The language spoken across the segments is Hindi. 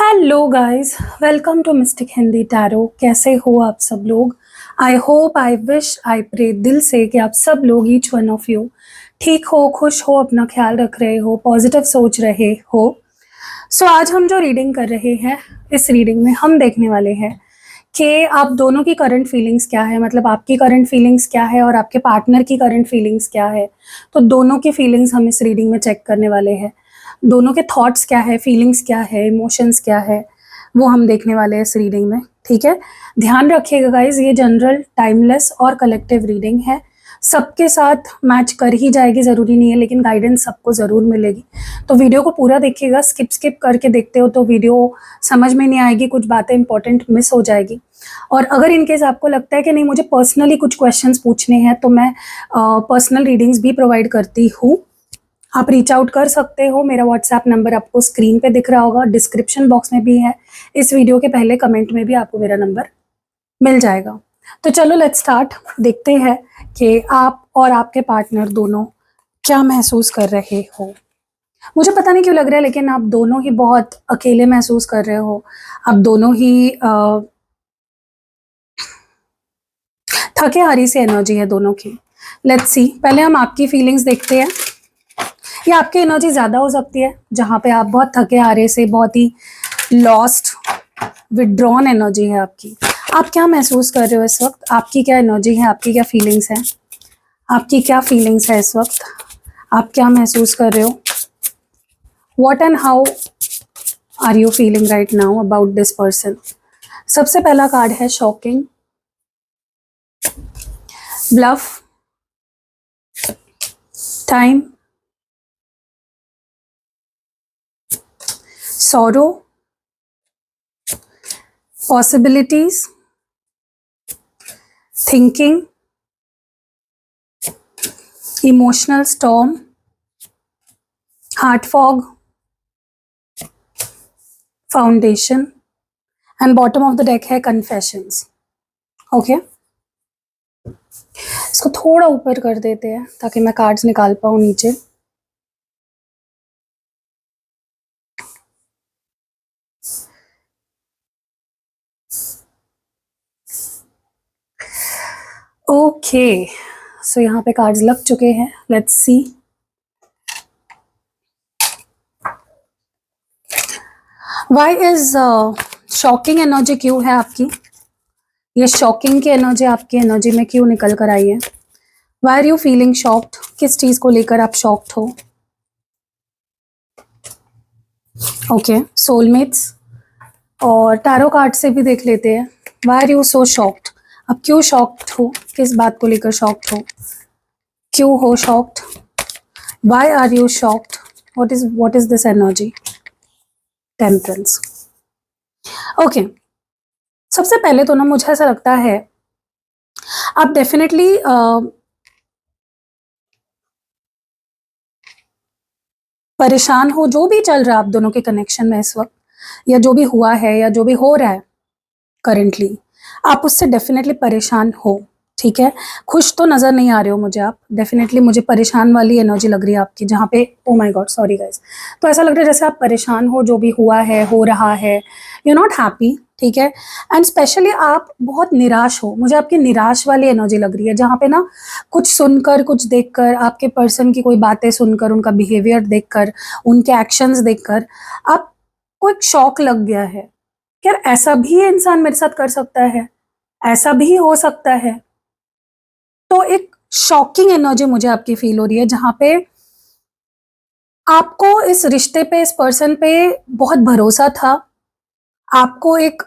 Hello guys, welcome to mystic Hindi tarot. कैसे हो आप सब लोग? I hope, I wish, I pray दिल से कि आप सब लोग, ईच वन ऑफ यू, ठीक हो, खुश हो, अपना ख्याल रख रहे हो, पॉजिटिव सोच रहे हो। सो आज हम जो रीडिंग कर रहे हैं, इस रीडिंग में हम देखने वाले हैं कि आप दोनों की करंट फीलिंग्स क्या है, मतलब आपकी करंट फीलिंग्स क्या है और आपके पार्टनर की करंट फीलिंग्स क्या है। तो दोनों की फीलिंग्स हम इस रीडिंग में चेक करने वाले हैं। दोनों के थॉट्स क्या है, फीलिंग्स क्या है, इमोशंस क्या है, वो हम देखने वाले हैं इस रीडिंग में। ठीक है, ध्यान रखिएगा गाइज, ये जनरल, टाइमलेस और कलेक्टिव रीडिंग है। सबके साथ मैच कर ही जाएगी ज़रूरी नहीं है, लेकिन गाइडेंस सबको ज़रूर मिलेगी। तो वीडियो को पूरा देखिएगा। स्किप करके देखते हो तो वीडियो समझ में नहीं आएगी, कुछ बातें इंपॉर्टेंट मिस हो जाएगी। और अगर इनकेस आपको लगता है कि नहीं, मुझे पर्सनली कुछ क्वेश्चंस पूछने हैं, तो मैं पर्सनल रीडिंग्स भी प्रोवाइड करती हूँ। आप रीच आउट कर सकते हो। मेरा व्हाट्सएप नंबर आपको स्क्रीन पे दिख रहा होगा, डिस्क्रिप्शन बॉक्स में भी है, इस वीडियो के पहले कमेंट में भी आपको मेरा नंबर मिल जाएगा। तो चलो लेट्स स्टार्ट। देखते हैं कि आप और आपके पार्टनर दोनों क्या महसूस कर रहे हो। मुझे पता नहीं क्यों लग रहा है, लेकिन आप दोनों ही बहुत अकेले महसूस कर रहे हो। आप दोनों ही थके हारी सी एनर्जी है दोनों की। लेट्स सी, पहले हम आपकी फीलिंग्स देखते हैं। ये आपकी एनर्जी ज़्यादा हो सकती है, जहाँ पे आप बहुत थके हारे से, बहुत ही लॉस्ट, विड्रॉन एनर्जी है आपकी। आप क्या महसूस कर रहे हो इस वक्त? आपकी क्या एनर्जी है, आपकी क्या फीलिंग्स हैं, आपकी क्या फीलिंग्स है इस वक्त? आप क्या महसूस कर रहे हो? What and how are you feeling right now about this person? सबसे पहला कार्ड है shocking, bluff, time, sorrow, possibilities, thinking, emotional storm, heart fog, foundation, and bottom of the deck है confessions. Okay? इसको थोड़ा ऊपर कर देते हैं ताकि मैं कार्ड्स निकाल पाऊँ नीचे। ओके, सो यहाँ पे कार्ड्स लग चुके हैं। Let's see. Why is shocking energy क्यों है आपकी? ये शॉकिंग की एनर्जी आपकी एनर्जी में क्यों निकल कर आई है? Why are you feeling shocked? किस चीज को लेकर आप शॉक्ड हो? ओके, सोलमेट्स और टैरो कार्ड से भी देख लेते हैं। Why are you so shocked? अब क्यों शॉक्ड हो? किस बात को लेकर शॉक्ड हो? क्यों हो shocked? Why are you shocked? what is this energy? Temperance. Okay, सबसे पहले तो ना मुझे ऐसा लगता है आप डेफिनेटली परेशान हो। जो भी चल रहा है आप दोनों के कनेक्शन में इस वक्त, या जो भी हुआ है या जो भी हो रहा है करेंटली, आप उससे डेफिनेटली परेशान हो। ठीक है, खुश तो नज़र नहीं आ रहे हो मुझे आप। डेफिनेटली मुझे परेशान वाली एनर्जी लग रही है आपकी, जहाँ पे ओ माय गॉड, सॉरी गाइस। तो ऐसा लग रहा है जैसे आप परेशान हो, जो भी हुआ है, हो रहा है, यू नॉट हैप्पी। ठीक है, एंड स्पेशली आप बहुत निराश हो। मुझे आपकी निराश वाली एनर्जी लग रही है, जहाँ पे ना कुछ सुनकर, कुछ देखकर, आपके पर्सन की कोई बातें सुनकर, उनका बिहेवियर देखकर, उनके एक्शंस देखकर आपको एक शॉक लग गया है। यार, ऐसा भी इंसान मेरे साथ कर सकता है, ऐसा भी हो सकता है। तो एक शॉकिंग एनर्जी मुझे आपकी फील हो रही है, जहां पे आपको इस रिश्ते पे, इस पर्सन पे बहुत भरोसा था। आपको एक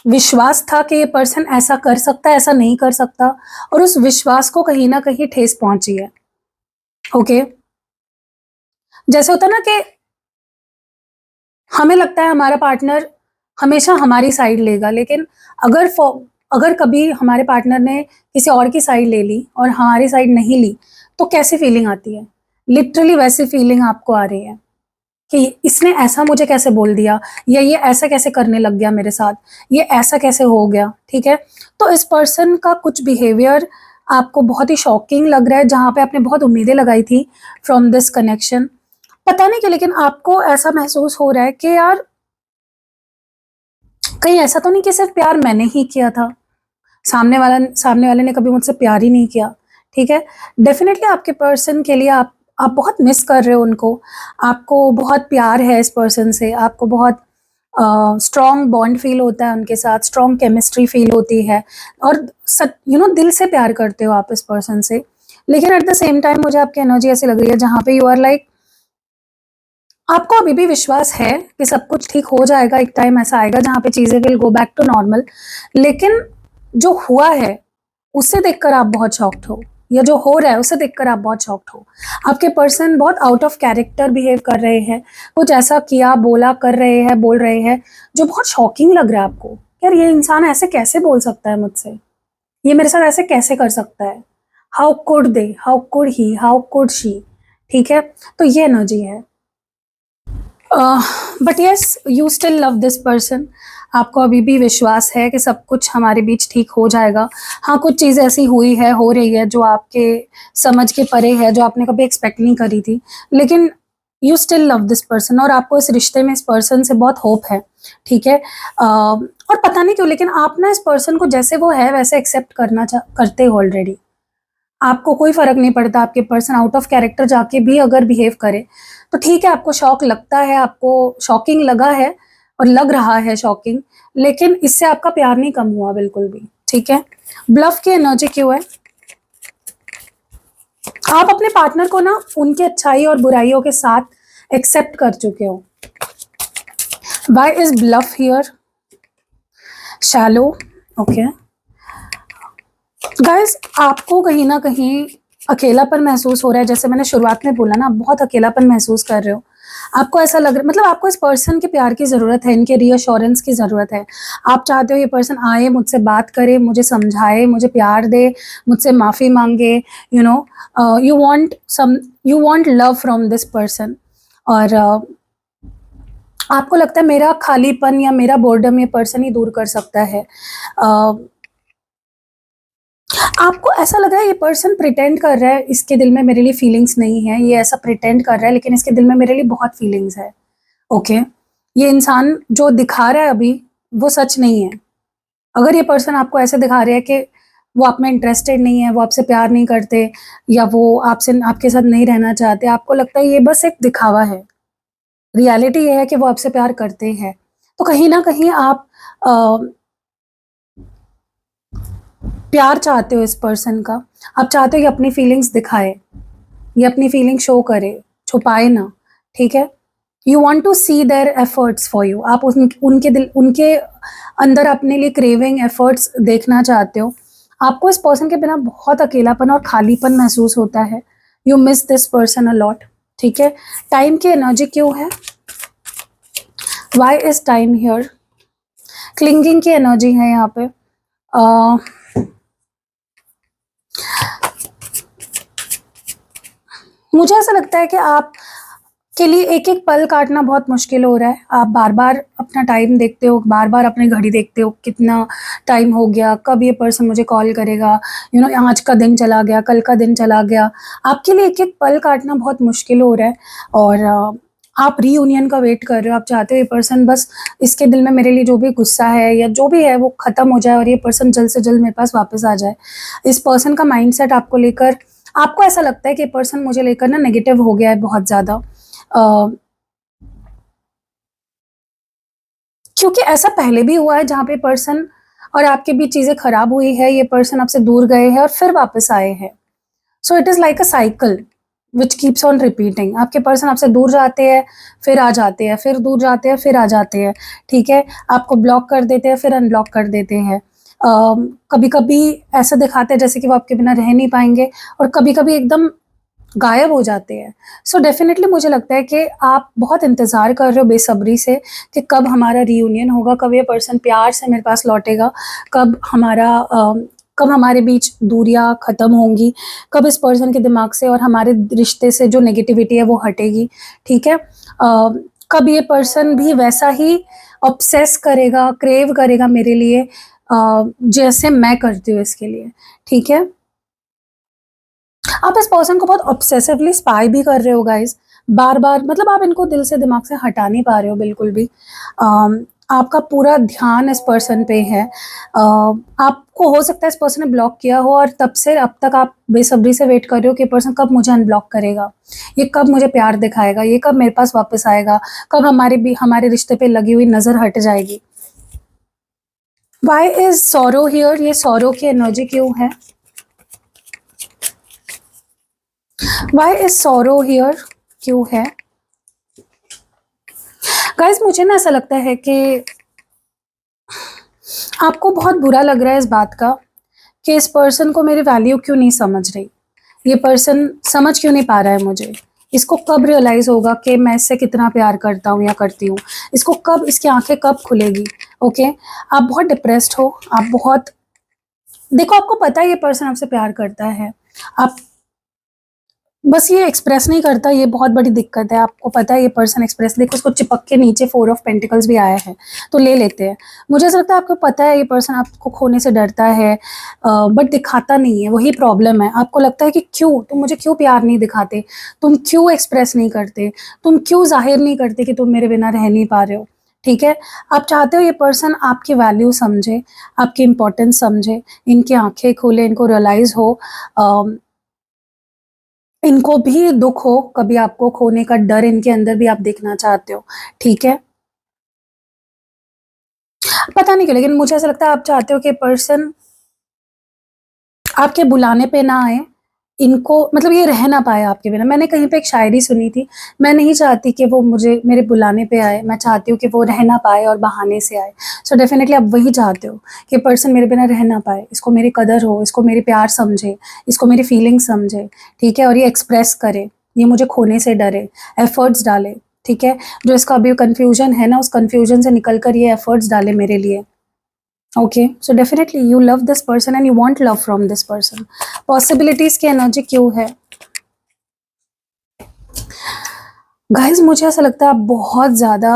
विश्वास था कि ये पर्सन ऐसा कर सकता है, ऐसा नहीं कर सकता, और उस विश्वास को कहीं ना कहीं ठेस पहुंची है। ओके, जैसे होता ना कि हमें लगता है हमारा पार्टनर हमेशा हमारी साइड लेगा, लेकिन अगर अगर कभी हमारे पार्टनर ने किसी और की साइड ले ली और हमारी साइड नहीं ली, तो कैसी फीलिंग आती है? लिटरली वैसी फीलिंग आपको आ रही है कि इसने ऐसा मुझे कैसे बोल दिया, या ये ऐसा कैसे करने लग गया मेरे साथ, ये ऐसा कैसे हो गया। ठीक है, तो इस पर्सन का कुछ बिहेवियर आपको बहुत ही शॉकिंग लग रहा है, जहाँ पे आपने बहुत उम्मीदें लगाई थी फ्रॉम दिस कनेक्शन। पता नहीं क्यों, लेकिन आपको ऐसा महसूस हो रहा है कि यार कहीं ऐसा तो नहीं कि सिर्फ प्यार मैंने ही किया था, सामने वाले ने कभी मुझसे प्यार ही नहीं किया, ठीक है? डेफ़िनेटली आपके पर्सन के लिए आप बहुत मिस कर रहे हो उनको, आपको बहुत प्यार है इस पर्सन से, आपको बहुत स्ट्रॉन्ग बॉन्ड फ़ील होता है उनके साथ, स्ट्रॉन्ग केमिस्ट्री फ़ील होती है और दिल से प्यार करते हो आप इस पर्सन से। लेकिन एट द सेम टाइम मुझे आपकी एनर्जी ऐसी लग रही है जहाँ पे यू आर लाइक आपको अभी भी विश्वास है कि सब कुछ ठीक हो जाएगा, एक टाइम ऐसा आएगा जहाँ पे चीज़ें will go back to normal. लेकिन जो हुआ है, उसे देखकर आप बहुत शॉक्ड हो या जो हो रहा है उसे देखकर आप बहुत शॉक्ड हो। आपके पर्सन बहुत आउट ऑफ कैरेक्टर बिहेव कर रहे हैं, कुछ ऐसा किया, बोला, कर रहे हैं, बोल रहे हैं, जो बहुत शॉकिंग लग रहा है आपको। यार ये इंसान ऐसे कैसे बोल सकता है मुझसे? ये मेरे साथ ऐसे कैसे कर सकता है? How could they? How could he? How could she? ठीक है? तो ये एनर्जी है। But yes you still love this person. आपको अभी भी विश्वास है कि सब कुछ हमारे बीच ठीक हो जाएगा। हाँ, कुछ चीज़ ऐसी हुई है, हो रही है जो आपके समझ के परे है, जो आपने कभी एक्सपेक्ट नहीं करी थी। लेकिन you still love this person और आपको इस रिश्ते में इस पर्सन से बहुत होप है, ठीक है? और पता नहीं क्यों लेकिन आप ना इस पर्सन को जैसे वो है वैसे एक्सेप्ट करते हो ऑलरेडी। आपको कोई फ़र्क नहीं पड़ता, आपके पर्सन आउट ऑफ कैरेक्टर जाके भी अगर बिहेव करे, तो ठीक है आपको शॉक लगता है, आपको शॉकिंग लगा है और लग रहा है शॉकिंग, लेकिन इससे आपका प्यार नहीं कम हुआ बिल्कुल भी, ठीक है? ब्लफ की एनर्जी क्यों है? आप अपने पार्टनर को ना उनकी अच्छाई और बुराइयों के साथ एक्सेप्ट कर चुके हो। Why is bluff here? Shallow, okay. Guys आपको कहीं ना कहीं अकेलापन महसूस हो रहा है, जैसे मैंने शुरुआत में बोला ना, आप बहुत अकेलापन महसूस कर रहे हो। आपको ऐसा लग रहा है, मतलब आपको इस पर्सन के प्यार की ज़रूरत है, इनके रीअश्योरेंस की ज़रूरत है। आप चाहते हो ये पर्सन आए, मुझसे बात करे, मुझे समझाए, मुझे प्यार दे, मुझसे माफ़ी मांगे, you know, you want love from this person. और आपको लगता है मेरा खालीपन या मेरा बोर्डम ये पर्सन ही दूर कर सकता है। आपको ऐसा लग रहा है ये पर्सन प्रिटेंड कर रहा है, इसके दिल में मेरे लिए फीलिंग्स नहीं है, ये ऐसा प्रिटेंड कर रहा है लेकिन इसके दिल में मेरे लिए बहुत फीलिंग्स है, ओके? ये इंसान जो दिखा रहा है अभी वो सच नहीं है। अगर ये पर्सन आपको ऐसे दिखा रहा है कि वो आप में इंटरेस्टेड नहीं है, वो आपसे प्यार नहीं करते या वो आपसे आपके साथ नहीं रहना चाहते, आपको लगता है ये बस एक दिखावा है, रियलिटी ये है कि वो आपसे प्यार करते हैं, तो कहीं ना कहीं आप प्यार चाहते हो इस पर्सन का। आप चाहते हो ये अपनी फीलिंग्स दिखाए, ये अपनी फीलिंग शो करे, छुपाए ना, ठीक है? You want to see their efforts for you. आप उनके अंदर अपने लिए क्रेविंग एफर्ट्स देखना चाहते हो। आपको इस पर्सन के बिना बहुत अकेलापन और खालीपन महसूस होता है। You miss this person a lot, ठीक है? टाइम की एनर्जी क्यों है? Why is time here? Clinging की एनर्जी है यहाँ पे। मुझे ऐसा लगता है कि आप के लिए एक-एक पल काटना बहुत मुश्किल हो रहा है। आप बार-बार अपना टाइम देखते हो, बार-बार अपनी घड़ी देखते हो, कितना टाइम हो गया, कब ये पर्सन मुझे कॉल करेगा, यू नो आज का दिन चला गया, कल का दिन चला गया। आपके लिए एक-एक पल काटना बहुत मुश्किल हो रहा है और आप रीयूनियन का वेट कर रहे हो। आप चाहते हो ये पर्सन बस इसके दिल में मेरे लिए जो भी गुस्सा है या जो भी है वो ख़त्म हो जाए और ये पर्सन जल्द से जल्द मेरे पास वापस आ जाए। इस पर्सन का माइंडसेट आपको लेकर आपको ऐसा लगता है कि ये पर्सन मुझे लेकर ना नेगेटिव हो गया है बहुत ज़्यादा। क्योंकि ऐसा पहले भी हुआ है जहाँ पे पर्सन और आपके बीच चीज़ें खराब हुई है, ये पर्सन आपसे दूर गए हैं और फिर वापस आए हैं। So it is like a cycle which keeps on repeating. आपके पर्सन आपसे दूर जाते हैं, फिर आ जाते हैं, फिर दूर जाते हैं, फिर आ जाते हैं, ठीक है? आपको ब्लॉक कर देते हैं, फिर अनब्लॉक कर देते हैं। कभी-कभी ऐसा दिखाते हैं जैसे कि वो आपके बिना रह नहीं पाएँगे और कभी-कभी एकदम गायब हो जाते हैं। सो डेफ़िनेटली मुझे लगता है कि आप बहुत इंतज़ार कर रहे हो बेसब्री से कि कब हमारा रियूनियन होगा, कब ये पर्सन प्यार से मेरे पास लौटेगा, कब हमारे बीच दूरियाँ ख़त्म होंगी, कब इस पर्सन के दिमाग से और हमारे रिश्ते से जो नेगेटिविटी है वो हटेगी, ठीक है? कब ये पर्सन भी वैसा ही ऑब्सेस करेगा, क्रेव करेगा मेरे लिए जैसे मैं करती हूँ इसके लिए, ठीक है? आप इस पर्सन को बहुत ऑब्सेसिवली स्पाई भी कर रहे हो गाइस, बार-बार मतलब आप इनको दिल से दिमाग से हटा नहीं पा रहे हो बिल्कुल भी। आपका पूरा ध्यान इस पर्सन पे है। आपको हो सकता है इस पर्सन ने ब्लॉक किया हो और तब से अब तक आप बेसब्री से वेट कर रहे हो कि पर्सन कब मुझे अनब्लॉक करेगा, ये कब मुझे प्यार दिखाएगा, ये कब मेरे पास वापस आएगा, कब हमारे रिश्ते पे लगी हुई नज़र हट जाएगी। वाई इज सॉरो हियर, ये सॉरो की एनर्जी क्यों है? वाई इज सॉरो हियर क्यों है? गाइस मुझे ना ऐसा लगता है कि आपको बहुत बुरा लग रहा है इस बात का कि इस पर्सन को मेरी वैल्यू क्यों नहीं समझ रही, ये पर्सन समझ क्यों नहीं पा रहा है मुझे, इसको कब रियलाइज़ होगा कि मैं इससे कितना प्यार करता हूँ या करती हूँ, इसको कब, इसकी आंखें कब खुलेगी। ओके, आप बहुत डिप्रेस्ड हो, आप बहुत, देखो आपको पता है ये पर्सन आपसे प्यार करता है, आप बस ये एक्सप्रेस नहीं करता, ये बहुत बड़ी दिक्कत है। आपको पता है ये पर्सन एक्सप्रेस, देखो उसको चिपक के नीचे 4 ऑफ पेंटिकल्स भी आया है, तो ले लेते हैं। मुझे ऐसा लगता है आपको पता है ये पर्सन आपको खोने से डरता है, बट दिखाता नहीं है, वही प्रॉब्लम है। आपको लगता है कि क्यों तुम मुझे क्यों प्यार नहीं दिखाते, तुम क्यों एक्सप्रेस नहीं करते, तुम क्यों जाहिर नहीं करते कि तुम मेरे बिना रह नहीं पा रहे हो। ठीक है, आप चाहते हो ये पर्सन आपकी वैल्यू समझे, आपकी इंपॉर्टेंस समझे, इनकी आंखें खोले, इनको रियलाइज हो, इनको भी दुख हो, कभी आपको खोने का डर इनके अंदर भी आप देखना चाहते हो। ठीक है, पता नहीं क्यों लेकिन मुझे ऐसा लगता है आप चाहते हो कि पर्सन आपके बुलाने पे ना आए, इनको मतलब ये रह ना पाए आपके बिना। मैंने कहीं पे एक शायरी सुनी थी, मैं नहीं चाहती कि वो मुझे मेरे बुलाने पे आए, मैं चाहती हूँ कि वो रह ना पाए और बहाने से आए। सो डेफिनेटली आप वही चाहते हो कि पर्सन मेरे बिना रह ना पाए, इसको मेरी कदर हो, इसको मेरी प्यार समझे, इसको मेरी फीलिंग समझे। ठीक है, और ये एक्सप्रेस करे, ये मुझे खोने से डरे, एफर्ट्स डाले। ठीक है, जो इसका अभी कन्फ्यूजन है ना, उस कन्फ्यूजन से निकल कर ये एफर्ट्स डाले मेरे लिए। Okay, so definitely you love this person and you want love from this person. Possibilities की एनर्जी क्यों है? गाइस मुझे ऐसा लगता है आप बहुत ज्यादा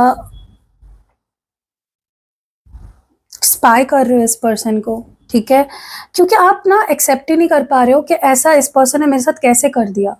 स्पाई कर रहे हो इस पर्सन को। ठीक है, क्योंकि आप ना एक्सेप्ट ही नहीं कर पा रहे हो कि ऐसा इस पर्सन ने मेरे साथ कैसे कर दिया,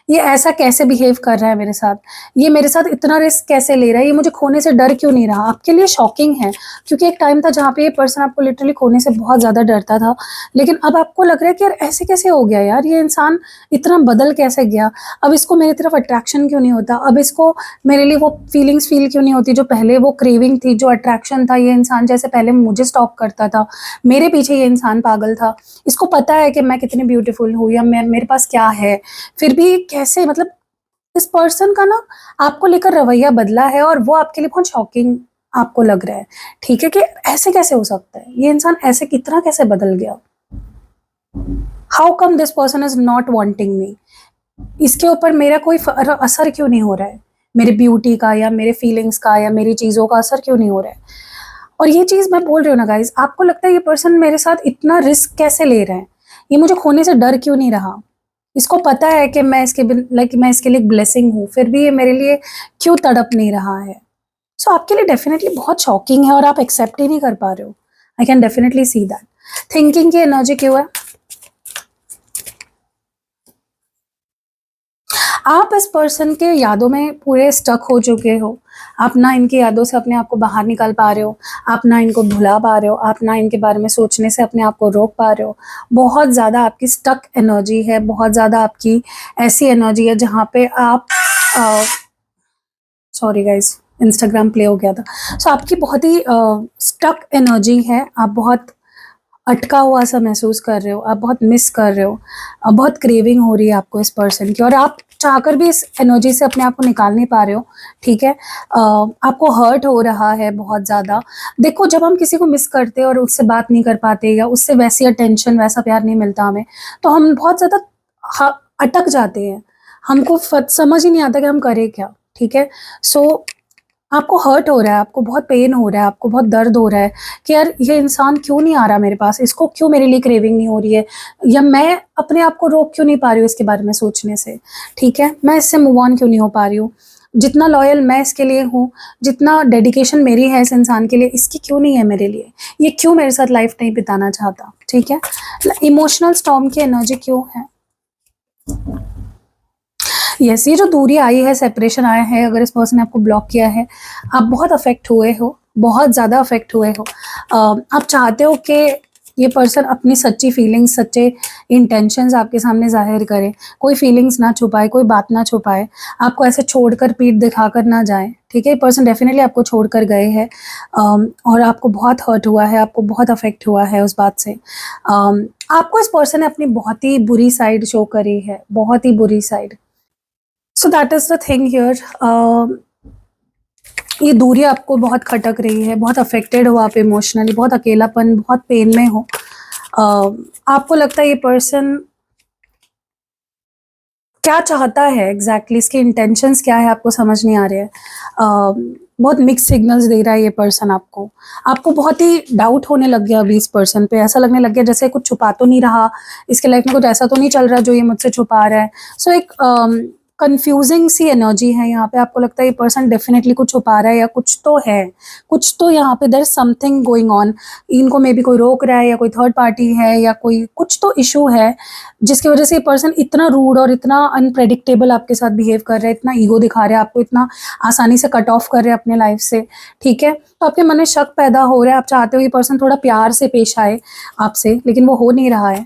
ये ऐसा कैसे बिहेव कर रहा है मेरे साथ, ये मेरे साथ इतना रिस्क कैसे ले रहा है, ये मुझे खोने से डर क्यों नहीं रहा। आपके लिए शॉकिंग है, क्योंकि एक टाइम था जहाँ पे ये पर्सन आपको लिटरली खोने से बहुत ज़्यादा डरता था, लेकिन अब आपको लग रहा है कि यार ऐसे कैसे हो गया, यार ये इंसान इतना बदल कैसे गया, अब इसको मेरी तरफ अट्रैक्शन क्यों नहीं होता, अब इसको मेरे लिए वो फीलिंग्स फील क्यों नहीं होती जो पहले, वो क्रेविंग थी, जो अट्रैक्शन था, ये इंसान जैसे पहले मुझे स्टॉक करता था, मेरे पीछे ये इंसान पागल था, इसको पता है कि मैं कितनी ब्यूटीफुल हूँ या मैं, मेरे पास क्या है, फिर भी कैसे, मतलब इस पर्सन का ना आपको लेकर रवैया बदला है और वो आपके लिए बहुत शॉकिंग आपको लग रहा है। ठीक है, कि ऐसे कैसे हो सकता है, ये इंसान ऐसे कितना कैसे बदल गया। How come this person is not wanting me, इसके ऊपर मेरा कोई असर क्यों नहीं हो रहा है, मेरी ब्यूटी का या मेरे फीलिंग्स का या मेरी चीज़ों का असर क्यों नहीं हो रहा है। और ये चीज़ मैं बोल रही हूँ ना गाइज, आपको लगता है ये पर्सन मेरे साथ इतना रिस्क कैसे ले रहे हैं, ये मुझे खोने से डर क्यों नहीं रहा, इसको पता है कि मैं इसके लाइक मैं इसके लिए ब्लेसिंग हूँ, फिर भी ये मेरे लिए क्यों तड़प नहीं रहा है। सो आपके लिए डेफिनेटली बहुत शॉकिंग है और आप एक्सेप्ट ही नहीं कर पा रहे हो। I can definitely see that. Thinking की एनर्जी क्यों है? आप इस पर्सन के यादों में पूरे स्टक हो चुके हो, आप ना इनकी यादों से अपने आप को बाहर निकाल पा रहे हो, आप ना इनको भुला पा रहे हो, आप ना इनके बारे में सोचने से अपने आप को रोक पा रहे हो। बहुत ज़्यादा आपकी स्टक एनर्जी है, बहुत ज़्यादा आपकी ऐसी एनर्जी है जहाँ पे आप सॉरी गाइज इंस्टाग्राम प्ले हो गया था। सो आपकी बहुत ही स्टक एनर्जी है, आप बहुत अटका हुआ सा महसूस कर रहे हो, आप बहुत मिस कर रहे हो, बहुत क्रेविंग हो रही है आपको इस पर्सन की और आप चाहकर भी इस एनर्जी से अपने आप को निकाल नहीं पा रहे हो। ठीक है, आपको हर्ट हो रहा है बहुत ज़्यादा। देखो जब हम किसी को मिस करते हैं और उससे बात नहीं कर पाते या उससे वैसी अटेंशन वैसा प्यार नहीं मिलता हमें, तो हम बहुत ज़्यादा अटक जाते हैं, हमको समझ ही नहीं आता कि हम करें क्या। ठीक है, सो आपको हर्ट हो रहा है, आपको बहुत पेन हो रहा है, आपको बहुत दर्द हो रहा है कि यार ये इंसान क्यों नहीं आ रहा मेरे पास, इसको क्यों मेरे लिए क्रेविंग नहीं हो रही है, या मैं अपने आप को रोक क्यों नहीं पा रही हूँ इसके बारे में सोचने से। ठीक है, मैं इससे मूव ऑन क्यों नहीं हो पा रही हूँ, जितना लॉयल मैं इसके लिए हूँ, जितना डेडिकेशन मेरी है इस इंसान के लिए, इसकी क्यों नहीं है मेरे लिए, ये क्यों मेरे साथ लाइफ नहीं बिताना चाहता। ठीक है, इमोशनल स्टॉर्म की एनर्जी क्यों है? यस, ये जो दूरी आई है, सेपरेशन आया है, अगर इस पर्सन ने आपको ब्लॉक किया है, आप बहुत अफेक्ट हुए हो, बहुत ज़्यादा अफेक्ट हुए हो। आप चाहते हो कि ये पर्सन अपनी सच्ची फीलिंग्स, सच्चे इंटेंशंस आपके सामने ज़ाहिर करे, कोई फीलिंग्स ना छुपाए, कोई बात ना छुपाए, आपको ऐसे छोड़कर पीठ दिखाकर ना जाए, ठीक है। ये पर्सन डेफिनेटली आपको छोड़कर गए हैं और आपको बहुत हर्ट हुआ है, आपको बहुत अफेक्ट हुआ है उस बात से। आपको इस पर्सन ने अपनी बहुत ही बुरी साइड शो करी है, बहुत ही बुरी side. So that is the thing here. ये दूरी आपको बहुत खटक रही है, बहुत अफेक्टेड हो आप इमोशनली, बहुत अकेलापन, बहुत पेन में हो। आपको लगता है ये पर्सन क्या चाहता है एग्जैक्टली, इसके इंटेंशंस क्या है आपको समझ नहीं आ रहे हैं। बहुत मिक्स सिग्नल्स दे रहा है ये पर्सन आपको बहुत ही डाउट होने लग गया अभी इस पर्सन पे। ऐसा लगने लग गया जैसे कुछ छुपा तो नहीं रहा, इसके लाइफ में कुछ ऐसा तो नहीं चल रहा जो ये मुझसे छुपा रहा है। सो एक कंफ्यूजिंग सी एनर्जी है यहाँ पे। आपको लगता है ये पर्सन डेफिनेटली कुछ छुपा रहा है या कुछ तो है, कुछ तो यहाँ पे there is something going on. इनको मे बी कोई रोक रहा है या कोई थर्ड पार्टी है या कोई कुछ तो इशू है जिसकी वजह से ये पर्सन इतना रूड और इतना अनप्रेडिक्टेबल आपके साथ बिहेव कर रहा है, इतना ईगो दिखा रहा है, आपको इतना आसानी से कट ऑफ कर रहे हैं अपने लाइफ से, ठीक है। तो आपके मन में शक पैदा हो रहा है, आप चाहते हो ये पर्सन थोड़ा प्यार से पेश आए आपसे, लेकिन वो हो नहीं रहा है।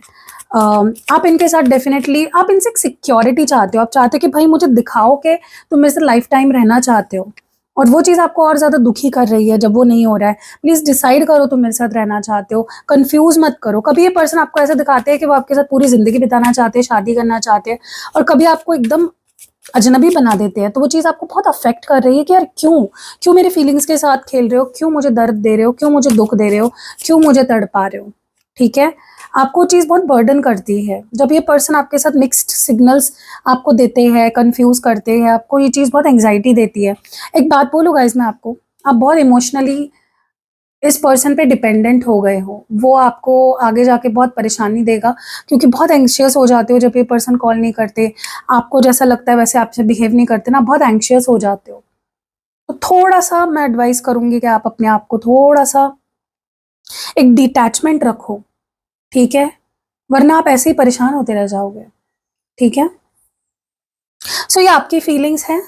आप इनके साथ डेफिनेटली, आप इनसे एक सिक्योरिटी चाहते हो, आप चाहते हो कि भाई मुझे दिखाओ कि तुम मेरे से लाइफ टाइम रहना चाहते हो, और वो चीज़ आपको और ज़्यादा दुखी कर रही है जब वो नहीं हो रहा है। प्लीज़ डिसाइड करो तुम मेरे साथ रहना चाहते हो, कंफ्यूज मत करो। कभी ये पर्सन आपको ऐसा दिखाते हैं कि वो आपके साथ पूरी ज़िंदगी बिताना चाहते हैं, शादी करना चाहते हैं, और कभी आपको एकदम अजनबी बना देते हैं। तो वो चीज़ आपको बहुत अफेक्ट कर रही है कि यार क्यों क्यों मेरी फीलिंग्स के साथ खेल रहे हो, क्यों मुझे दर्द दे रहे हो, क्यों मुझे दुख दे रहे हो, क्यों मुझे तड़पा रहे हो, ठीक है। आपको चीज़ बहुत बर्डन करती है जब ये पर्सन आपके साथ मिक्स्ड सिग्नल्स आपको देते हैं, कंफ्यूज करते हैं, आपको ये चीज़ बहुत एंग्जाइटी देती है। एक बात बोलूँ गाइस मैं आपको, आप बहुत इमोशनली इस पर्सन पे डिपेंडेंट हो गए हो। वो आपको आगे जाके बहुत परेशानी देगा, क्योंकि बहुत एंग्शियस हो जाते हो जब ये पर्सन कॉल नहीं करते, आपको जैसा लगता है वैसे आपसे बिहेव नहीं करते ना, बहुत एंग्शियस हो जाते हो। तो थोड़ा सा मैं एडवाइस करूंगी कि आप अपने आप को थोड़ा सा एक डिटैचमेंट रखो, ठीक है, वरना आप ऐसे ही परेशान होते रह जाओगे, ठीक है। सो ये आपकी फीलिंग्स हैं।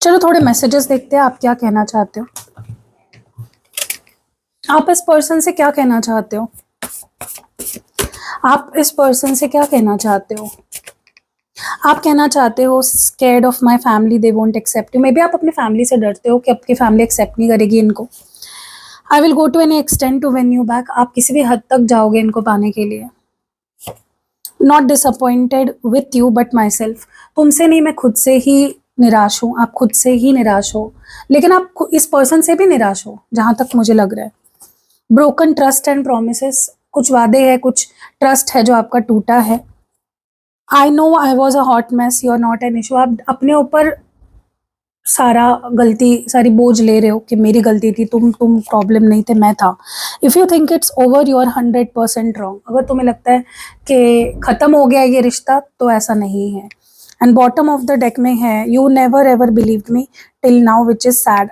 चलो थोड़े मैसेजेस देखते हैं आप क्या कहना चाहते हो। आप इस पर्सन से क्या कहना चाहते हो, आप इस पर्सन से क्या कहना चाहते हो। आप कहना चाहते हो scared of my family, they won't accept you. Maybe आप अपनी फैमिली से डरते हो कि आपकी फैमिली एक्सेप्ट नहीं करेगी इनको। I will go to any extend to win you back. आप किसी भी हद तक जाओगे इनको पाने के लिए। Not disappointed with you but myself. तुमसे नहीं, मैं खुद से ही निराश हूँ, आप खुद से ही निराश हो, लेकिन आप इस पर्सन से भी निराश हो जहाँ तक मुझे लग रहा है। ब्रोकन ट्रस्ट एंड प्रोमिसेस, कुछ वादे हैं, कुछ ट्रस्ट है जो आपका टूटा है। I know I was a hot mess, you are not an issue. आप अपने ऊपर सारा गलती, सारी बोझ ले रहे हो कि मेरी गलती थी, तुम प्रॉब्लम नहीं थे, मैं था। If you think it's over, you are 100% wrong. अगर तुम्हें लगता है कि ख़त्म हो गया ये रिश्ता, तो ऐसा नहीं है। And bottom of the deck में है, you never ever believed me till now, which is sad.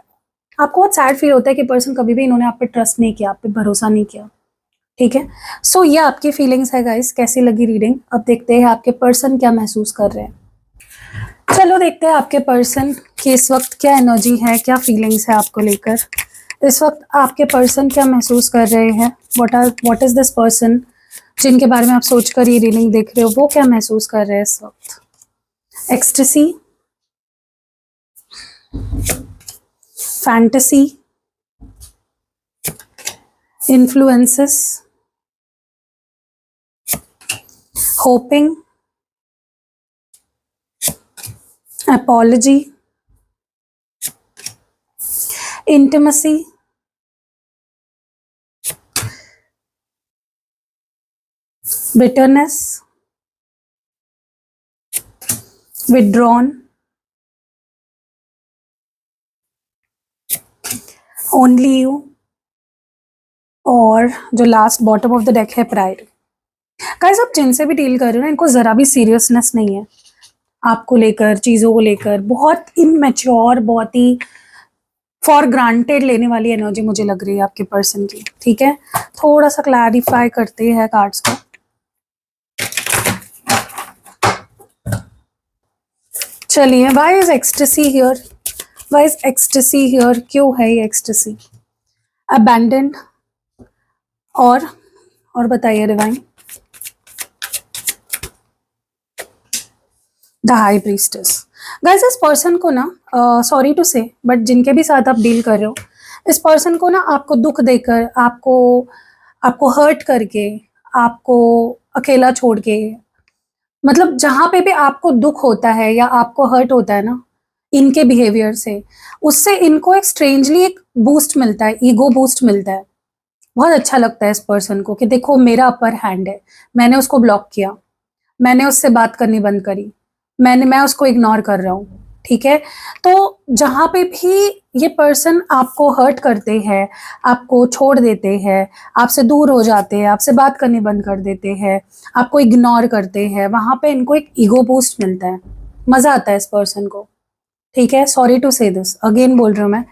आपको बहुत सैड फील होता है कि पर्सन कभी भी इन्होंने आप पे ट्रस्ट नहीं किया, आप पे भरोसा नहीं किया, ठीक है। सो ये आपकी फीलिंग्स है गाइस। कैसी लगी रीडिंग, अब देखते हैं आपके पर्सन क्या महसूस कर रहे हैं। चलो देखते हैं आपके पर्सन की इस वक्त क्या एनर्जी है, क्या फीलिंग्स है आपको लेकर। इस वक्त आपके पर्सन क्या महसूस कर रहे हैं, व्हाट इज दिस पर्सन जिनके बारे में आप सोचकर ये रीडिंग देख रहे हो, वो क्या महसूस कर रहे हैं इस वक्त। Ecstasy, fantasy, influences, hopping, apology, intimacy, bitterness, withdrawn, only you, और जो last bottom of the deck है प्राइड। गाइस आप जिनसे भी डील कर रहे हो ना, इनको ज़रा भी सीरियसनेस नहीं है आपको लेकर, चीज़ों को लेकर। बहुत इमेच्योर, बहुत ही फॉर ग्रांटेड लेने वाली एनर्जी मुझे लग रही है आपके पर्सन की, ठीक है। थोड़ा सा क्लैरिफाई करते हैं कार्ड्स को। चलिए, why is ecstasy here, why is ecstasy here, क्यों है ये एक्सटेसी? अबैंडन और बताइए divine. The high priestess. Guys इस पर्सन को ना, सॉरी टू से, बट जिनके भी साथ आप डील कर रहे हो, इस पर्सन को ना आपको दुख देकर, आपको हर्ट करके, आपको अकेला छोड़ के, मतलब जहां पे भी आपको दुख होता है या आपको हर्ट होता है ना इनके बिहेवियर से, उससे इनको एक स्ट्रेंजली एक बूस्ट मिलता है, ईगो बूस्ट मिलता है। बहुत अच्छा लगता है इस पर्सन को कि देखो मेरा अपर हैंड है, मैंने उसको ब्लॉक किया, मैंने उससे बात करनी बंद करी, मैं उसको इग्नोर कर रहा हूँ, ठीक है। तो जहाँ पे भी ये पर्सन आपको हर्ट करते हैं, आपको छोड़ देते हैं, आपसे दूर हो जाते हैं, आपसे बात करनी बंद कर देते हैं, आपको इग्नोर करते हैं, वहाँ पे इनको एक ईगो बूस्ट मिलता है, मज़ा आता है इस पर्सन को, ठीक है। सॉरी टू से दिस, अगेन बोल रही हूँ मैं,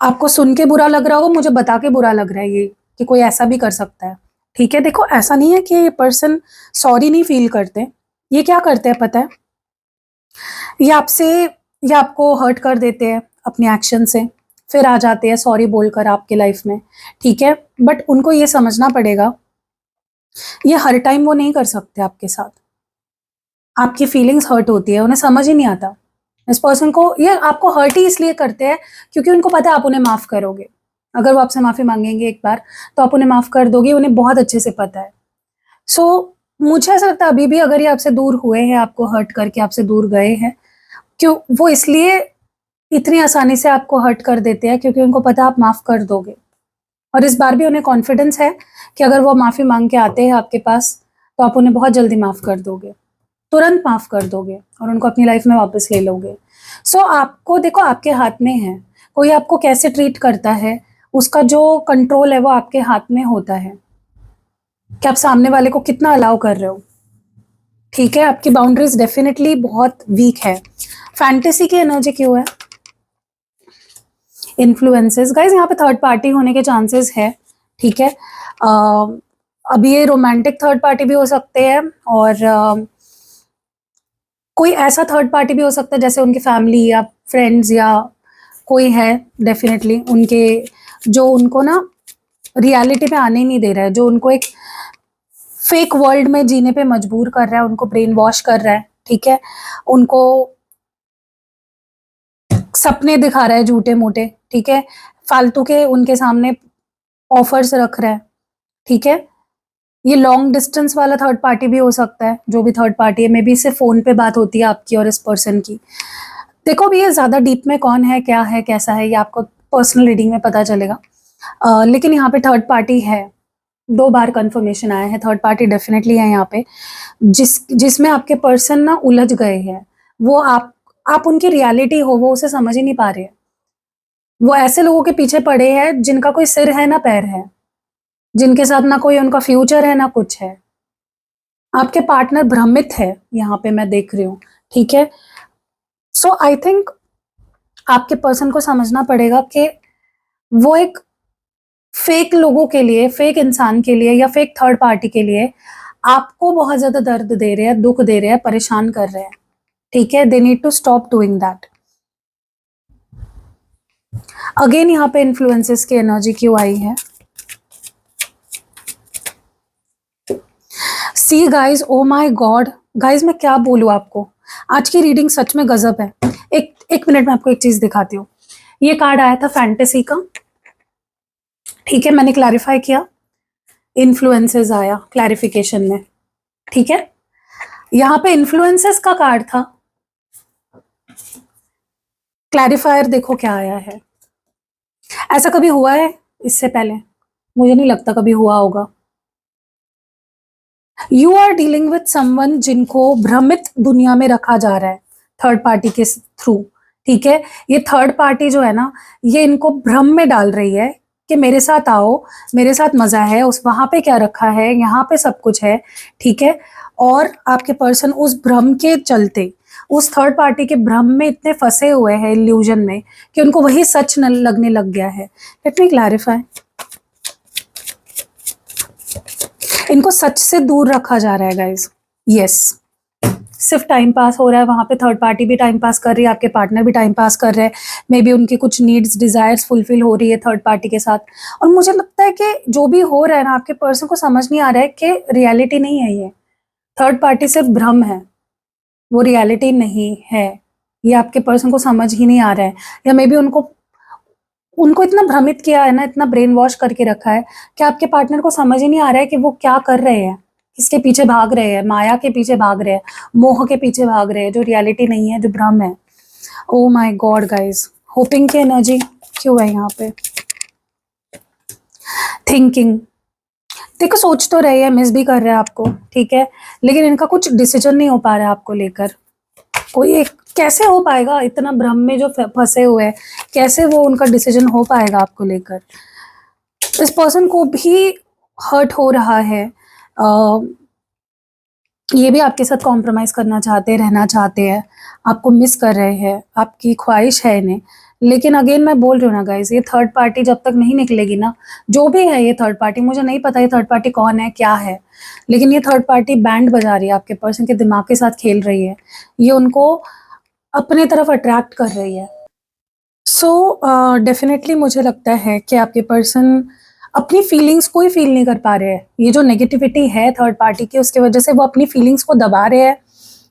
आपको सुन के बुरा लग रहा हो, मुझे बता के बुरा लग रहा है ये कि कोई ऐसा भी कर सकता है, ठीक है। देखो ऐसा नहीं है कि ये पर्सन सॉरी नहीं फील करते, ये क्या करते हैं पता है, ये आपसे, ये आपको हर्ट कर देते हैं अपने एक्शन से, फिर आ जाते हैं सॉरी बोलकर आपके लाइफ में, ठीक है। बट उनको ये समझना पड़ेगा, ये हर टाइम वो नहीं कर सकते आपके साथ, आपकी फीलिंग्स हर्ट होती है, उन्हें समझ ही नहीं आता। इस पर्सन को ये आपको हर्ट ही इसलिए करते हैं क्योंकि उनको पता है आप उन्हें माफ़ करोगे, अगर वो आपसे माफ़ी मांगेंगे एक बार तो आप उन्हें माफ़ कर दोगे, उन्हें बहुत अच्छे से पता है। सो मुझे ऐसा लगता है अभी भी अगर ये आपसे दूर हुए हैं, आपको हर्ट करके आपसे दूर गए हैं, क्यों वो इसलिए इतनी आसानी से आपको हर्ट कर देते हैं क्योंकि उनको पता आप माफ़ कर दोगे, और इस बार भी उन्हें कॉन्फिडेंस है कि अगर वो माफ़ी मांग के आते हैं आपके पास तो आप उन्हें बहुत जल्दी माफ़ कर दोगे, तुरंत माफ़ कर दोगे और उनको अपनी लाइफ में वापस ले लोगे। सो आपको देखो आपके हाथ में है, कोई आपको कैसे ट्रीट करता है उसका जो कंट्रोल है वो आपके हाथ में होता है, कि आप सामने वाले को कितना अलाउ कर रहे हो, ठीक है। आपकी बाउंड्रीज डेफिनेटली बहुत वीक है। फैंटेसी की एनर्जी क्यों है? इन्फ्लुएंसेस, गाइज यहाँ पे थर्ड पार्टी होने के चांसेस है, ठीक है। अभी ये रोमांटिक थर्ड पार्टी भी हो सकते हैं, और कोई ऐसा थर्ड पार्टी भी हो सकता है जैसे उनकी फैमिली या फ्रेंड्स या कोई है, डेफिनेटली उनके, जो उनको ना रियलिटी में आने ही नहीं दे रहा है, जो उनको एक फेक वर्ल्ड में जीने पे मजबूर कर रहा है, उनको ब्रेन वॉश कर रहा है, ठीक है। उनको सपने दिखा रहा है झूठे मोटे, ठीक है, फालतू के उनके सामने ऑफर्स रख रहा है, ठीक है। ये लॉन्ग डिस्टेंस वाला थर्ड पार्टी भी हो सकता है, जो भी थर्ड पार्टी है, मे बी इससे फ़ोन पे बात होती है आपकी और इस पर्सन की। देखो भी ये ज़्यादा डीप में कौन है, क्या है, कैसा है, ये आपको पर्सनल रीडिंग में पता चलेगा। लेकिन यहाँ पे थर्ड पार्टी है, 2 बार कंफर्मेशन आया है, थर्ड पार्टी डेफिनेटली है यहाँ पे, जिसमें आपके पर्सन ना उलझ गए हैं। वो आप उनकी रियलिटी हो, वो उसे समझ ही नहीं पा रहे हैं। वो ऐसे लोगों के पीछे पड़े हैं जिनका कोई सिर है ना पैर है, जिनके साथ ना कोई उनका फ्यूचर है ना कुछ है। आपके पार्टनर भ्रमित है, यहाँ पे मैं देख रही हूँ, ठीक है। सो आई थिंक आपके पर्सन को समझना पड़ेगा कि वो एक फेक लोगों के लिए, फेक इंसान के लिए या फेक थर्ड पार्टी के लिए आपको बहुत ज़्यादा दर्द दे रहे हैं, दुःख दे रहे हैं, परेशान कर रहे हैं, ठीक है। They need to stop doing that. Again यहाँ पे इन्फ्लुएंसेस की एनर्जी क्यों आई है? See guys, oh my god guys, मैं क्या बोलूँ आपको, आज की रीडिंग सच में गजब है। एक मिनट में आपको एक चीज दिखाती हूँ। ये कार्ड आया था फैंटेसी का, ठीक है, मैंने क्लैरिफाई किया, इन्फ्लुएंसेस आया क्लैरिफिकेशन में, ठीक है। यहाँ पे इन्फ्लुएंसेस का कार्ड था, क्लैरिफायर देखो क्या आया है। ऐसा कभी हुआ है इससे पहले? मुझे नहीं लगता कभी हुआ होगा। You are dealing with someone जिनको भ्रमित दुनिया में रखा जा रहा है थर्ड पार्टी के थ्रू, ठीक है। ये थर्ड पार्टी जो है ना, ये इनको भ्रम में डाल रही है कि मेरे साथ आओ, मेरे साथ मजा है, उस वहां पे क्या रखा है, यहाँ पे सब कुछ है, ठीक है। और आपके पर्सन उस भ्रम के चलते, उस थर्ड पार्टी के भ्रम में इतने फंसे हुए हैं, इल्यूजन में, कि उनको वही सच लगने लग गया है। लेट मी क्लैरिफाई, इनको सच से दूर रखा जा रहा है गाइज, यस। सिर्फ टाइम पास हो रहा है, वहाँ पे थर्ड पार्टी भी टाइम पास कर रही है, आपके पार्टनर भी टाइम पास कर रहे हैं, मे बी उनकी कुछ नीड्स डिज़ायर्स फुलफिल हो रही है थर्ड पार्टी के साथ। और मुझे लगता है कि जो भी हो रहा है ना, आपके पर्सन को समझ नहीं आ रहा है कि रियलिटी नहीं है ये, थर्ड पार्टी सिर्फ भ्रम है, वो रियलिटी नहीं है। ये आपके पर्सन को समझ ही नहीं आ रहा है, या मे बी उनको उनको इतना भ्रमित किया है ना, इतना ब्रेन वॉश करके रखा है कि आपके पार्टनर को समझ ही नहीं आ रहा है कि वो क्या कर रहे हैं, किसके पीछे भाग रहे हैं, माया के पीछे भाग रहे हैं, मोह के पीछे भाग रहे हैं, जो रियलिटी नहीं है, जो भ्रम है। ओ माय गॉड गाइस, होपिंग की एनर्जी क्यों है यहाँ पे? थिंकिंग, देखो सोच तो रहे हैं, मिस भी कर रहे हैं आपको, ठीक है, लेकिन इनका कुछ डिसीजन नहीं हो पा रहा है आपको लेकर। कोई एक कैसे हो पाएगा, इतना भ्रम में जो फंसे हुए हैं, कैसे वो उनका डिसीजन हो पाएगा आपको लेकर? इस पर्सन को भी हर्ट हो रहा है, ये भी आपके साथ कॉम्प्रोमाइज़ करना चाहते हैं, रहना चाहते हैं, आपको मिस कर रहे हैं, आपकी ख्वाहिश है इन्हें। लेकिन अगेन मैं बोल रही हूँ ना गाइज़, ये थर्ड पार्टी जब तक नहीं निकलेगी ना, जो भी है ये थर्ड पार्टी, मुझे नहीं पता ये थर्ड पार्टी कौन है, क्या है, लेकिन ये थर्ड पार्टी बैंड बजा रही है, आपके पर्सन के दिमाग के साथ खेल रही है, ये उनको अपने तरफ अट्रैक्ट कर रही है। सो डेफ़िनेटली मुझे लगता है कि आपके पर्सन अपनी फीलिंग्स को ही फ़ील नहीं कर पा रहे हैं। ये जो नेगेटिविटी है थर्ड पार्टी की, उसकी वजह से वो अपनी फीलिंग्स को दबा रहे हैं।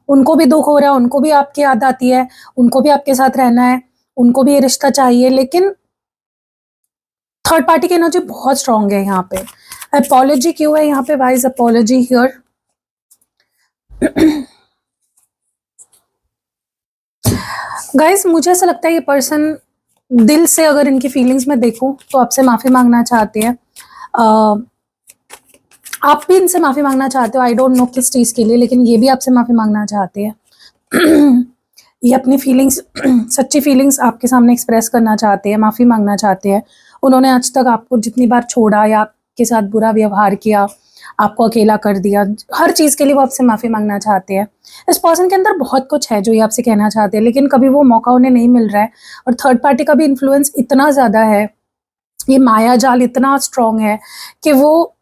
उनको भी दुःख हो रहा है, उनको भी आपकी याद आती है, उनको भी आपके साथ रहना है, उनको भी ये रिश्ता चाहिए, लेकिन थर्ड पार्टी की एनर्जी बहुत स्ट्रॉन्ग है यहाँ पे। अपॉलॉजी क्यों है यहाँ पे? Why is apology here? Guys मुझे ऐसा लगता है ये पर्सन दिल से, अगर इनकी फीलिंग्स में देखूं, तो आपसे माफ़ी मांगना चाहते हैं। आप भी इनसे माफ़ी मांगना चाहते हो, आई डोंट नो किस चीज़ के लिए, लेकिन ये भी आपसे माफ़ी मांगना चाहते हैं। ये अपनी फीलिंग्स सच्ची फीलिंग्स आपके सामने एक्सप्रेस करना चाहते हैं, माफ़ी मांगना चाहते हैं। उन्होंने आज तक आपको जितनी बार छोड़ा या आपके साथ बुरा व्यवहार किया, आपको अकेला कर दिया, हर चीज़ के लिए वो आपसे माफ़ी मांगना चाहते हैं। इस पर्सन के अंदर बहुत कुछ है जो ये आपसे कहना चाहते हैं, लेकिन कभी वो मौका उन्हें नहीं मिल रहा है। और थर्ड पार्टी का भी इन्फ्लुएंस इतना ज़्यादा है, ये माया जाल इतना स्ट्रॉन्ग है कि वो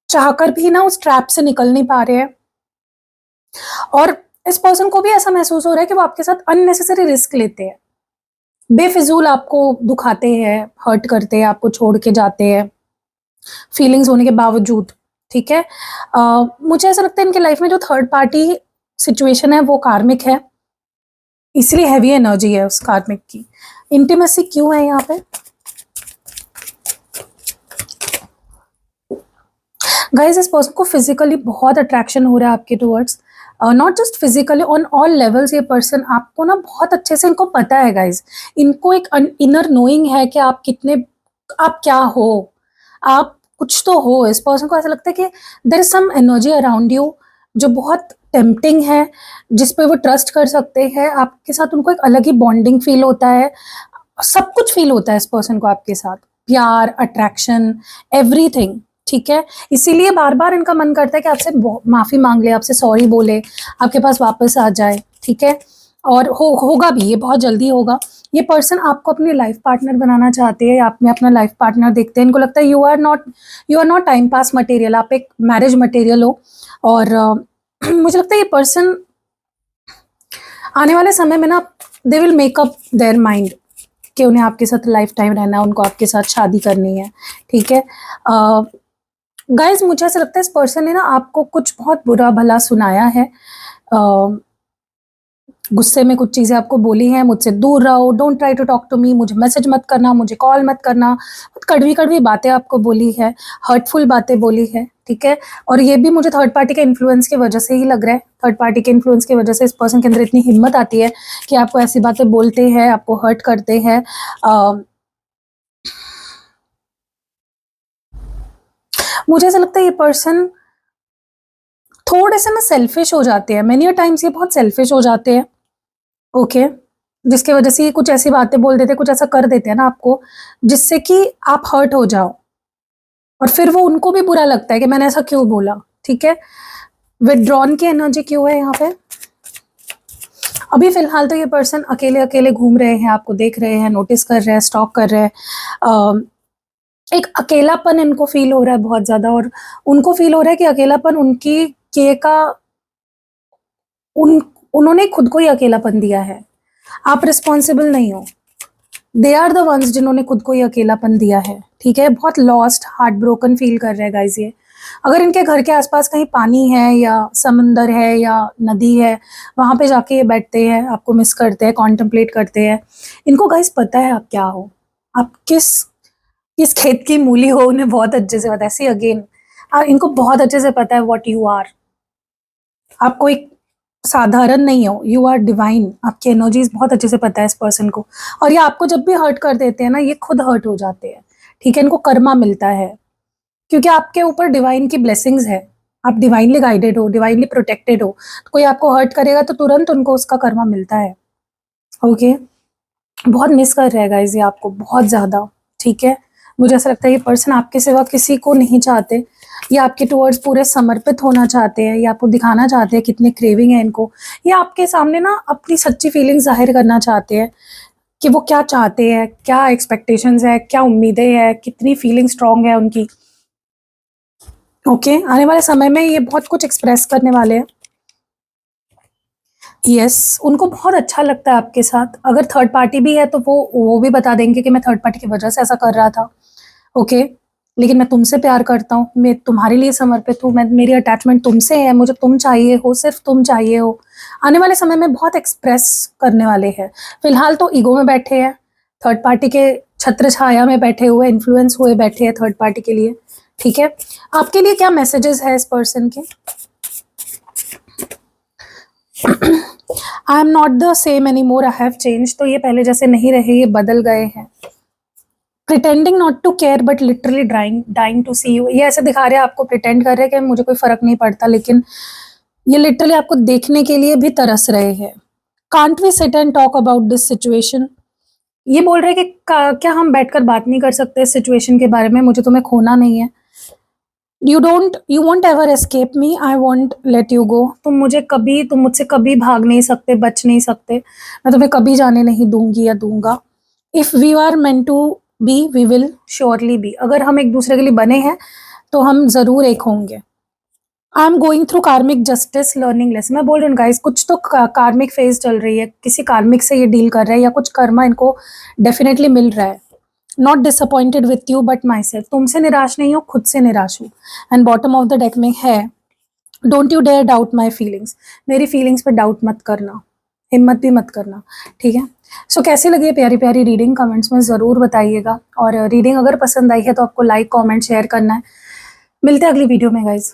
चाहकर भी ना उस ट्रैप से निकल नहीं पा रहे हैं। और इस पर्सन को भी ऐसा महसूस हो रहा है कि वो आपके साथ अननेसेसरी रिस्क लेते हैं, बेफिजूल आपको दुखाते हैं, हर्ट करते हैं, आपको छोड़ के जाते हैं, फीलिंग्स होने के बावजूद, ठीक है। मुझे ऐसा लगता है इनके लाइफ में जो थर्ड पार्टी सिचुएशन है वो कार्मिक है, इसलिए हैवी एनर्जी है उस कार्मिक की। इंटीमेसी क्यों है यहाँ पे? गाइस इस पर्सन को फिजिकली बहुत अट्रैक्शन हो रहा है आपके towards, not just physically, on all levels. ये पर्सन आपको ना बहुत अच्छे से, इनको पता है गाइस, इनको एक इनर नोइंग है कि आप कितने, आप क्या हो, आप कुछ तो हो। इस पर्सन को ऐसा लगता है कि there is some energy around you जो बहुत टेम्पटिंग है, जिस पे वो ट्रस्ट कर सकते हैं। आपके साथ उनको एक अलग ही बॉन्डिंग फील होता है, सब कुछ फील होता है इस पर्सन को आपके साथ, प्यार, अट्रैक्शन, एवरीथिंग, ठीक है। इसीलिए बार बार इनका मन करता है कि आपसे माफ़ी मांग ले, आपसे सॉरी बोले, आपके पास वापस आ जाए, ठीक है। और होगा भी, ये बहुत जल्दी होगा। ये पर्सन आपको अपनी लाइफ पार्टनर बनाना चाहते हैं, आप में अपना लाइफ पार्टनर देखते हैं। इनको लगता है you are not time pass material, आप एक मैरिज मटेरियल हो। और मुझे लगता है ये पर्सन आने वाले समय में ना, they will make up their mind कि उन्हें आपके साथ लाइफ टाइम रहना है, उनको आपके साथ शादी करनी है, ठीक है। गाइज मुझे ऐसा लगता है इस पर्सन ने ना आपको कुछ बहुत बुरा भला सुनाया है, गुस्से में कुछ चीज़ें आपको बोली हैं, मुझसे दूर रहो, don't try to talk to me, मुझे मैसेज मत करना, मुझे कॉल मत करना, बहुत कड़वी कड़वी बातें आपको बोली है, हर्टफुल बातें बोली है, ठीक है। और ये भी मुझे थर्ड पार्टी के इन्फ्लुएंस की वजह से ही लग रहा है, थर्ड पार्टी के इन्फ्लुएंस की वजह से इस पर्सन के अंदर इतनी हिम्मत आती है कि आपको ऐसी बातें बोलते हैं, आपको हर्ट करते हैं। मुझे ऐसा लगता है ये पर्सन थोड़े से ना सेल्फिश हो जाते हैं, मेनी टाइम्स ये बहुत सेल्फिश हो जाते हैं, ओके। जिसकी वजह से ये कुछ ऐसी बातें बोल देते हैं, कुछ ऐसा कर देते हैं ना आपको, जिससे कि आप हर्ट हो जाओ, और फिर वो उनको भी बुरा लगता है कि मैंने ऐसा क्यों बोला, ठीक है। विथड्रॉन की एनर्जी क्यों है यहाँ पे? अभी फिलहाल तो ये पर्सन अकेले अकेले घूम रहे हैं, आपको देख रहे हैं, नोटिस कर रहे हैं, स्टॉक कर रहे हैं। एक अकेलापन इनको फील हो रहा है बहुत ज़्यादा, और उनको फील हो रहा है कि अकेलापन उनकी किए का, उन उन्होंने खुद को ही अकेलापन दिया है, आप रिस्पॉन्सिबल नहीं हो। दे आर द वंस जिन्होंने खुद को ही अकेलापन दिया है, ठीक है। बहुत लॉस्ट, हार्ट ब्रोकन फील कर रहे हैं गाइज ये। अगर इनके घर के आसपास कहीं पानी है या समंदर है या नदी है, वहाँ पे जाके ये बैठते हैं, आपको मिस करते हैं, कॉन्टेम्पलेट करते हैं। इनको गाइज पता है आप क्या हो, आप किस किस खेत की मूली हो, उन्हें बहुत अच्छे से पता है। सी अगेन, इनको बहुत अच्छे से पता है व्हाट यू आर। आप कोई साधारण नहीं हो, यू आर डिवाइन। आपकी एनर्जीज बहुत अच्छे से पता है इस पर्सन को। और ये आपको जब भी हर्ट कर देते हैं ना, ये खुद हर्ट हो जाते हैं, ठीक है। इनको कर्मा मिलता है क्योंकि आपके ऊपर डिवाइन की ब्लेसिंग्स है, आप डिवाइनली गाइडेड हो, डिवाइनली प्रोटेक्टेड हो। तो कोई आपको हर्ट करेगा तो तुरंत उनको उसका कर्मा मिलता है। ओके, बहुत मिस कर रहे हैं गाइस ये आपको, बहुत ज़्यादा, ठीक है। मुझे ऐसा लगता है ये पर्सन आपके सिवा किसी को नहीं चाहते, ये आपके टुवर्ड्स पूरे समर्पित होना चाहते हैं, ये आपको दिखाना चाहते हैं कितने क्रेविंग है इनको। ये आपके सामने ना अपनी सच्ची फीलिंग जाहिर करना चाहते हैं कि वो क्या चाहते हैं, क्या एक्सपेक्टेशंस है, क्या उम्मीदें हैं, कितनी फीलिंग स्ट्रांग है उनकी। ओके, आने वाले समय में ये बहुत कुछ एक्सप्रेस करने वाले हैं। यस, उनको बहुत अच्छा लगता है आपके साथ। अगर थर्ड पार्टी भी है तो वो भी बता देंगे कि मैं थर्ड पार्टी की वजह से ऐसा कर रहा था, ओके। लेकिन मैं तुमसे प्यार करता हूँ, मैं तुम्हारे लिए समर्पित हूँ, मैं मेरी अटैचमेंट तुमसे है, मुझे तुम चाहिए हो, सिर्फ तुम चाहिए हो। आने वाले समय में बहुत एक्सप्रेस करने वाले हैं। फिलहाल तो ईगो में बैठे हैं, थर्ड पार्टी के छत्र छाया में बैठे हुए, इन्फ्लुएंस हुए बैठे हैं थर्ड पार्टी के लिए, ठीक है। आपके लिए क्या मैसेजेस है इस पर्सन के? I am not the same any more, I have change. तो ये पहले जैसे नहीं रहे, ये बदल गए हैं। Pretending not to care but literally dying to see you. ये ऐसे दिखा रहे हैं आपको, प्रिटेंड कर रहे हैं कि मुझे कोई फर्क नहीं पड़ता, लेकिन ये लिटरली आपको देखने के लिए भी तरस रहे हैं। Can't we sit and talk about this situation. ये बोल रहे हैं कि क्या हम बैठकर बात नहीं कर सकते इस सिचुएशन के बारे में, मुझे तुम्हें खोना नहीं है। You want ever escape me, I won't let you go. तुम मुझसे कभी भाग नहीं सकते, बच नहीं सकते, मैं तुम्हें कभी जाने नहीं दूंगी या दूंगा। If we are meant to be, we will surely be. अगर हम एक दूसरे के लिए बने हैं तो हम जरूर एक होंगे। आई एम गोइंग थ्रू कार्मिक जस्टिस लर्निंग लेसन। मैं बोल रही हूँ गाइस, कुछ तो कार्मिक फेज चल रही है, किसी कार्मिक से ये डील कर रहे हैं या कुछ कर्मा इनको डेफिनेटली मिल रहा है। Not disappointed with you but myself. तुमसे निराश नहीं हो, खुद से निराश हूँ। And bottom of the deck में है, don't you dare doubt my feelings. मेरी फीलिंग्स पे डाउट मत करना, हिम्मत भी मत करना, ठीक है। सो कैसी लगी है प्यारी प्यारी रीडिंग, कमेंट्स में ज़रूर बताइएगा। और रीडिंग अगर पसंद आई है तो आपको लाइक कमेंट शेयर करना है। मिलते हैं अगली वीडियो में गाइज,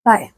बाय।